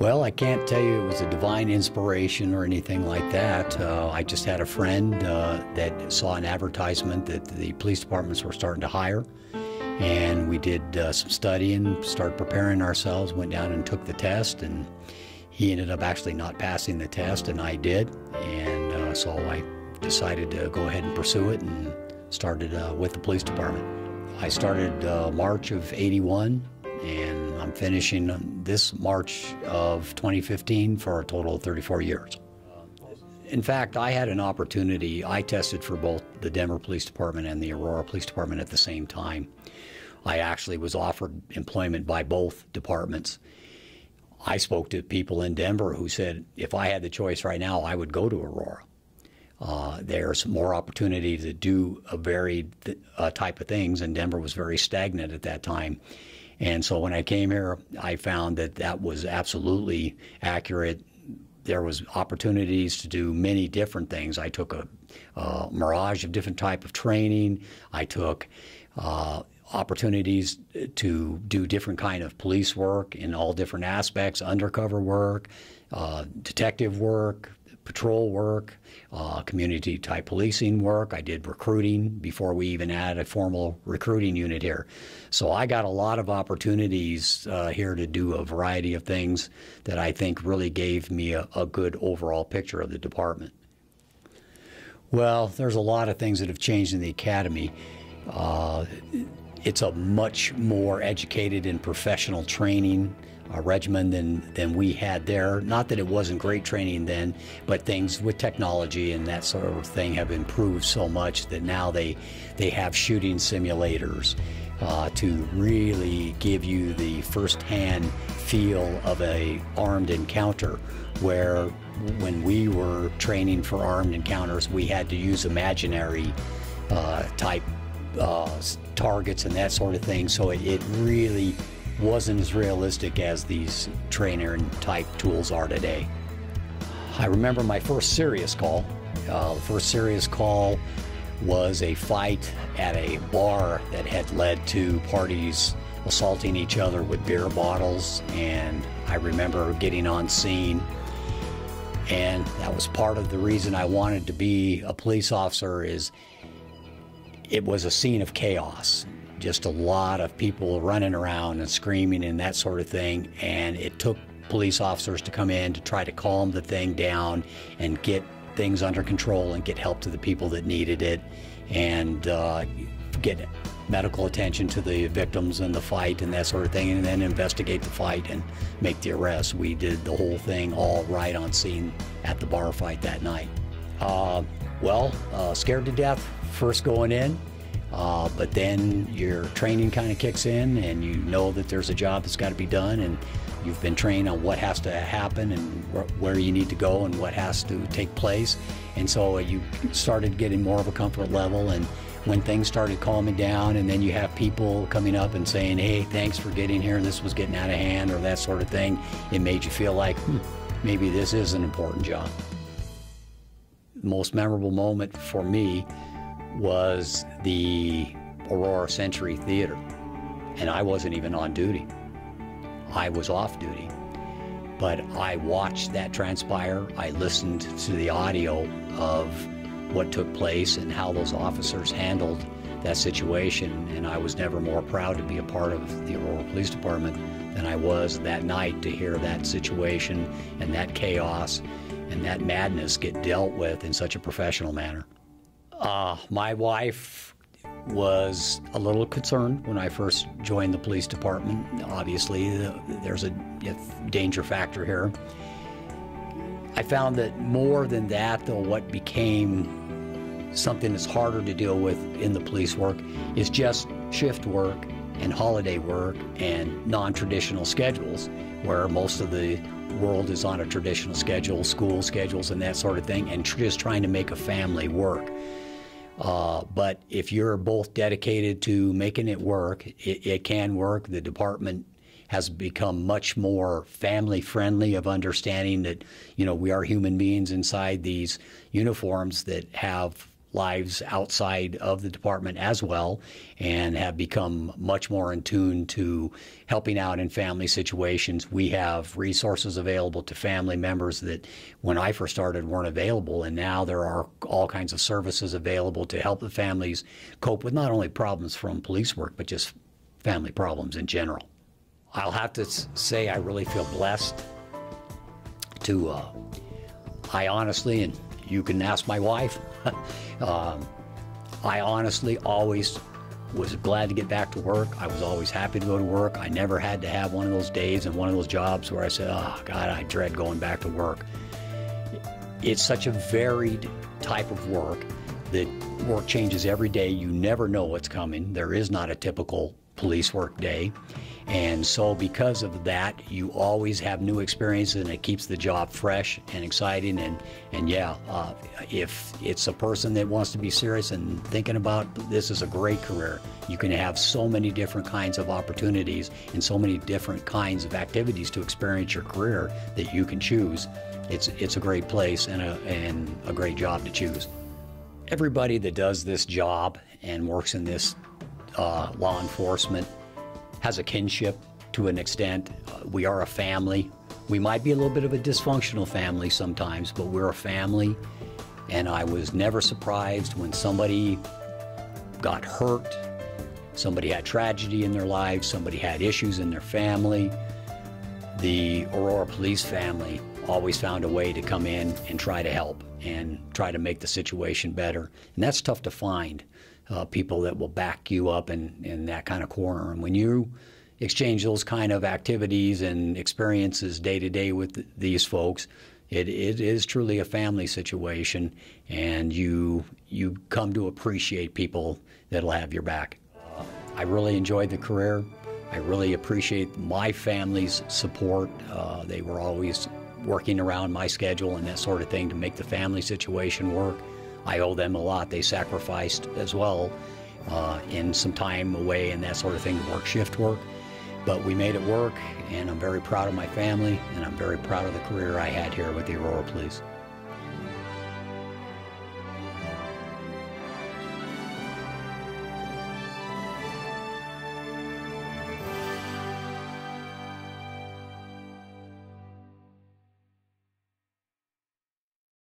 Well, I can't tell you it was a divine inspiration or anything like that. I just had a friend that saw an advertisement that the police departments were starting to hire, and we did some studying, started preparing ourselves, went down and took the test, and he ended up actually not passing the test, and I did, and so I decided to go ahead and pursue it and started with the police department. I started March of '81, and I'm finishing this March of 2015 for a total of 34 years. In fact, I had an opportunity. I tested for both the Denver Police Department and the Aurora Police Department at the same time. I actually was offered employment by both departments. I spoke to people in Denver who said if I had the choice right now, I would go to Aurora. There's more opportunity to do a varied type of things, and Denver was very stagnant at that time. And so when I came here, I found that that was absolutely accurate. There was opportunities to do many different things. I took a mirage of different type of training. I took opportunities to do different kind of police work in all different aspects, undercover work, detective work, patrol work, community type policing work. I did recruiting before we even had a formal recruiting unit here. So I got a lot of opportunities here to do a variety of things that I think really gave me a good overall picture of the department. Well, there's a lot of things that have changed in the academy. It's a much more educated and professional training regimen than we had there. Not that it wasn't great training then, but things with technology and that sort of thing have improved so much that now they have shooting simulators to really give you the first-hand feel of a armed encounter, where when we were training for armed encounters, we had to use imaginary type targets and that sort of thing, so it really wasn't as realistic as these trainer type tools are today. I remember my first serious call. The first serious call was a fight at a bar that had led to parties assaulting each other with beer bottles, and I remember getting on scene, and that was part of the reason I wanted to be a police officer. Is it was a scene of chaos. Just a lot of people running around and screaming and that sort of thing, and it took police officers to come in to try to calm the thing down and get things under control and get help to the people that needed it, and get medical attention to the victims in the fight and that sort of thing, and then investigate the fight and make the arrest. We did the whole thing all right on scene at the bar fight that night. Scared to death first going in. But then your training kind of kicks in, and you know that there's a job that's got to be done, and you've been trained on what has to happen and where you need to go and what has to take place. And so you started getting more of a comfort level, and when things started calming down, and then you have people coming up and saying, hey, thanks for getting here, and this was getting out of hand, or that sort of thing, it made you feel like, maybe this is an important job. The most memorable moment for me was the Aurora Century Theater, and I wasn't even on duty. I was off duty, but I watched that transpire. I listened to the audio of what took place and how those officers handled that situation, and I was never more proud to be a part of the Aurora Police Department than I was that night, to hear that situation and that chaos and that madness get dealt with in such a professional manner. My wife was a little concerned when I first joined the police department. Obviously, there's a danger factor here. I found that more than that, though, what became something that's harder to deal with in the police work is just shift work and holiday work and non-traditional schedules, where most of the world is on a traditional schedule, school schedules and that sort of thing, and just trying to make a family work. But if you're both dedicated to making it work, it can work. The department has become much more family-friendly, of understanding that, we are human beings inside these uniforms that have lives outside of the department as well, and have become much more in tune to helping out in family situations. We have resources available to family members that when I first started weren't available, and now there are all kinds of services available to help the families cope with not only problems from police work, but just family problems in general. I'll have to say I really feel blessed to, I honestly, and you can ask my wife, I honestly always was glad to get back to work. I was always happy to go to work. I never had to have one of those days and one of those jobs where I said, oh God, I dread going back to work. It's such a varied type of work that work changes every day. You never know what's coming. There is not a typical police work day. And so because of that, you always have new experiences, and it keeps the job fresh and exciting. And yeah, if it's a person that wants to be serious and thinking about this is a great career, you can have so many different kinds of opportunities and so many different kinds of activities to experience your career that you can choose. It's a great place and a great job to choose. Everybody that does this job and works in this law enforcement has a kinship to an extent. We are a family. We might be a little bit of a dysfunctional family sometimes, but we're a family. And I was never surprised when somebody got hurt, somebody had tragedy in their lives, somebody had issues in their family. The Aurora Police family always found a way to come in and try to help and try to make the situation better. And that's tough to find. People that will back you up in that kind of corner. And when you exchange those kind of activities and experiences day to day with these folks, it is truly a family situation, and you come to appreciate people that'll have your back. I really enjoyed the career. I really appreciate my family's support. They were always working around my schedule and that sort of thing to make the family situation work. I owe them a lot. They sacrificed as well in some time away and that sort of thing to work shift work. But we made it work, and I'm very proud of my family, and I'm very proud of the career I had here with the Aurora Police.